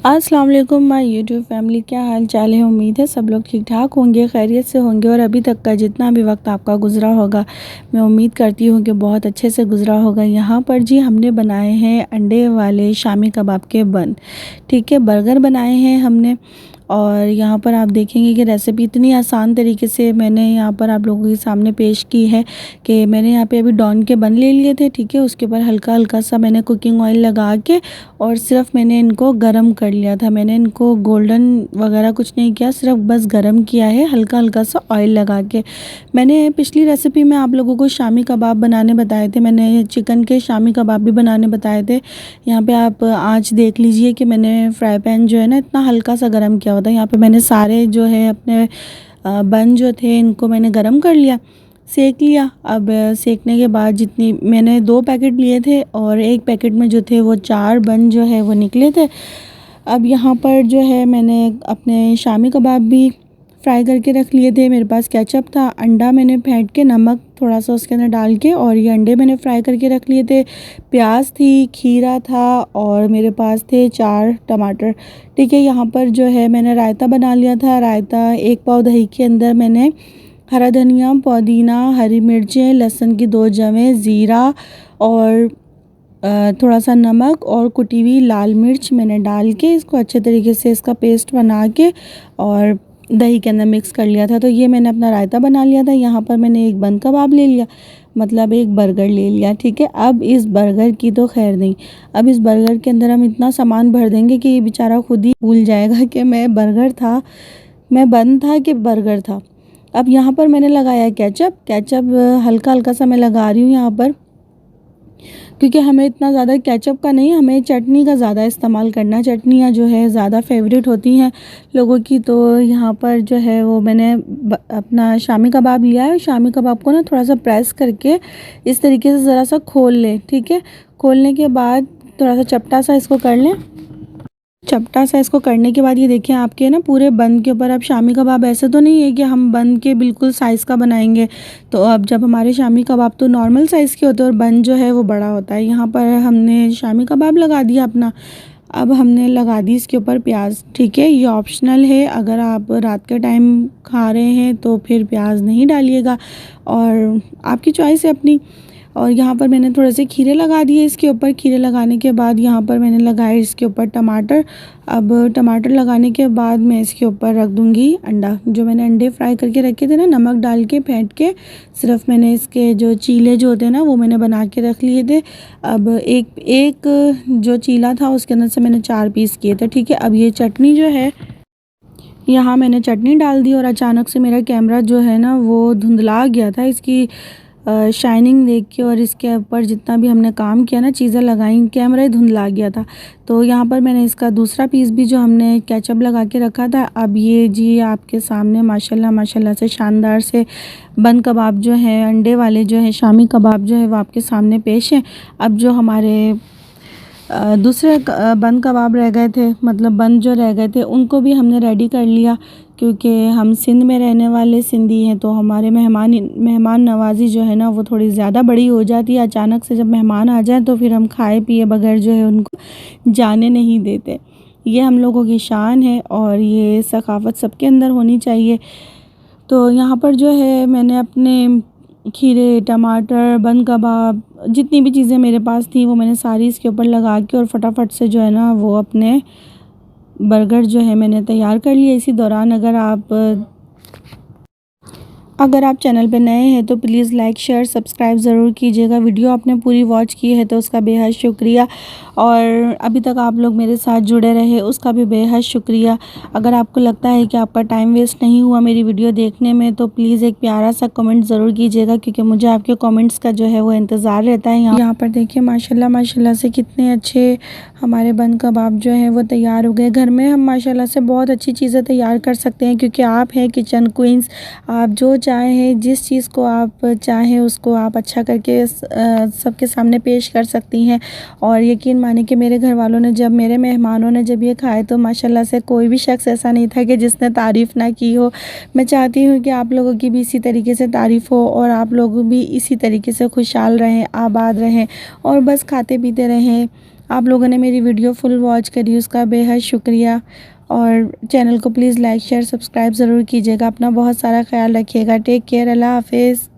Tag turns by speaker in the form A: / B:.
A: अस्सलाम वालेकुम my YouTube family, क्या हाल चाल है। उम्मीद है सब लोग ठीक ठाक होंगे, खैरियत से होंगे और अभी तक का जितना भी वक्त आपका गुज़रा होगा मैं उम्मीद करती हूँ कि बहुत अच्छे से गुज़रा होगा। यहाँ पर जी हमने बनाए हैं अंडे वाले शामी कबाब के बन, ठीक है, बर्गर बनाए हैं हमने। और यहाँ पर आप देखेंगे कि रेसिपी इतनी आसान तरीके से मैंने यहाँ पर आप लोगों के सामने पेश की है कि मैंने यहाँ पे अभी डॉन के बन ले लिए थे, ठीक है। उसके ऊपर हल्का हल्का सा मैंने कुकिंग ऑयल लगा के और सिर्फ मैंने इनको गरम कर लिया था। मैंने इनको गोल्डन वगैरह कुछ नहीं किया, सिर्फ बस गरम किया है हल्का हल्का सा ऑयल लगा के। मैंने पिछली रेसिपी में आप लोगों को शामी कबाब बनाने बताए थे, मैंने चिकन के शामी कबाब भी बनाने बताए थे। यहाँ पे आप आँच देख लीजिए कि मैंने फ्राई पैन जो है ना इतना हल्का सा गरम किया हुआ था। यहाँ पे मैंने सारे जो है अपने बन जो थे इनको मैंने गरम कर लिया, सेक लिया। अब सेकने के बाद जितनी मैंने 2 पैकेट लिए थे और एक पैकेट में जो थे वो 4 बन जो है वो निकले थे। अब यहाँ पर जो है मैंने अपने शामी कबाब भी फ्राई करके रख लिए थे। मेरे पास केचप था, अंडा मैंने फेंट के नमक थोड़ा सा उसके अंदर डाल के और ये अंडे मैंने फ्राई करके रख लिए थे। प्याज थी, खीरा था और मेरे पास थे 4 टमाटर, ठीक है। यहाँ पर जो है मैंने रायता बना लिया था। रायता 1 पाव दही के अंदर मैंने हरा धनिया, पुदीना, हरी मिर्चें, लहसुन की 2 जवें, ज़ीरा और थोड़ा सा नमक और कुटी हुई लाल मिर्च मैंने डाल के इसको अच्छे तरीके से इसका पेस्ट बना के और दही के अंदर मिक्स कर लिया था। तो ये मैंने अपना रायता बना लिया था। यहाँ पर मैंने एक बन कबाब ले लिया, मतलब एक बर्गर ले लिया, ठीक है। अब इस बर्गर की तो खैर नहीं, अब इस बर्गर के अंदर हम इतना सामान भर देंगे कि ये बेचारा खुद ही भूल जाएगा कि मैं बर्गर था, मैं बन था कि बर्गर था। अब यहाँ पर मैंने लगाया केचप हल्का हल्का सा मैं लगा रही हूँ यहाँ पर, क्योंकि हमें इतना ज़्यादा केचप का नहीं, हमें चटनी का ज़्यादा इस्तेमाल करना है। चटनियाँ जो है ज़्यादा फेवरेट होती हैं लोगों की। तो यहाँ पर जो है वो मैंने अपना शामी कबाब लिया है। शामी कबाब को ना थोड़ा सा प्रेस करके इस तरीके से ज़रा सा खोल लें, ठीक है। खोलने के बाद थोड़ा सा चपटा सा इसको कर लें। चपटा सा इसको करने के बाद ये देखिए आपके ना पूरे बन के ऊपर अब शामी कबाब ऐसे तो नहीं है कि हम बन के बिल्कुल साइज़ का बनाएंगे। तो अब जब हमारे शामी कबाब तो नॉर्मल साइज़ के होते हैं और बन जो है वो बड़ा होता है। यहाँ पर हमने शामी कबाब लगा दिया अपना। अब हमने लगा दी इसके ऊपर प्याज, ठीक है। ये ऑप्शनल है, अगर आप रात के टाइम खा रहे हैं तो फिर प्याज नहीं डालिएगा और आपकी चॉइस है अपनी। और यहाँ पर मैंने थोड़े से खीरे लगा दिए इसके ऊपर। खीरे लगाने के बाद यहाँ पर मैंने लगाए इसके ऊपर टमाटर। अब टमाटर लगाने के बाद मैं इसके ऊपर रख दूँगी अंडा। जो मैंने अंडे फ्राई करके रखे थे ना नमक डाल के फेंट के, सिर्फ मैंने इसके जो चीले जो होते हैं ना वो मैंने बना के रख लिए थे। अब एक जो चीला था उसके अंदर से मैंने 4 पीस किए थे, ठीक है। अब ये चटनी जो है यहाँ मैंने चटनी डाल दी और अचानक से मेरा कैमरा जो है ना वो धुंधला गया था। इसकी शाइनिंग देख के और इसके ऊपर जितना भी हमने काम किया ना, चीज़ें लगाई, कैमरा ही धुंधला गया था। तो यहाँ पर मैंने इसका दूसरा पीस भी जो हमने केचप लगा के रखा था, अब ये जी आपके सामने माशाल्लाह माशाल्लाह से शानदार से बन कबाब जो है, अंडे वाले जो है शामी कबाब जो है वो आपके सामने पेश है। अब जो हमारे दूसरे बन कबाब रह गए थे, मतलब बन जो रह गए थे उनको भी हमने रेडी कर लिया, क्योंकि हम सिंध में रहने वाले सिंधी हैं तो हमारे मेहमान नवाज़ी जो है ना वो थोड़ी ज़्यादा बड़ी हो जाती है। अचानक से जब मेहमान आ जाए तो फिर हम खाए पिए बगैर जो है उनको जाने नहीं देते। ये हम लोगों की शान है और ये सखावत सबके अंदर होनी चाहिए। तो यहाँ पर जो है मैंने अपने खीरे, टमाटर, बन कबाब, जितनी भी चीज़ें मेरे पास थी वो मैंने सारी इसके ऊपर लगा के और फटाफट से जो है ना वो अपने बर्गर जो है मैंने तैयार कर लिया। इसी दौरान अगर आप चैनल पे नए हैं तो प्लीज़ लाइक शेयर सब्सक्राइब ज़रूर कीजिएगा। वीडियो आपने पूरी वॉच की है तो उसका बेहद शुक्रिया, और अभी तक आप लोग मेरे साथ जुड़े रहे उसका भी बेहद शुक्रिया। अगर आपको लगता है कि आपका टाइम वेस्ट नहीं हुआ मेरी वीडियो देखने में तो प्लीज़ एक प्यारा सा कमेंट ज़रूर कीजिएगा, क्योंकि मुझे आपके कमेंट्स का जो है वो इंतज़ार रहता है। यहाँ पर देखिए माशाल्लाह माशाल्लाह से कितने अच्छे हमारे बन कबाब जो है वो तैयार हो गए। घर में हम माशाल्लाह से बहुत अच्छी चीज़ें तैयार कर सकते हैं, क्योंकि आप हैं किचन क्वींस। आप जो चाहें, जिस चीज़ को आप चाहें उसको आप अच्छा करके सबके सामने पेश कर सकती हैं। और यकीन माने कि मेरे घर वालों ने जब, मेरे मेहमानों ने जब ये खाए तो माशाल्लाह से कोई भी शख्स ऐसा नहीं था कि जिसने तारीफ़ ना की हो। मैं चाहती हूँ कि आप लोगों की भी इसी तरीके से तारीफ़ हो और आप लोग भी इसी तरीके से खुशहाल रहें, आबाद रहें और बस खाते पीते रहें, आप लोगों ने मेरी वीडियो फुल वॉच करी उसका बेहद शुक्रिया। और चैनल को प्लीज़ लाइक शेयर सब्सक्राइब ज़रूर कीजिएगा। अपना बहुत सारा ख्याल रखिएगा। Take care. अल्लाह हाफिज़।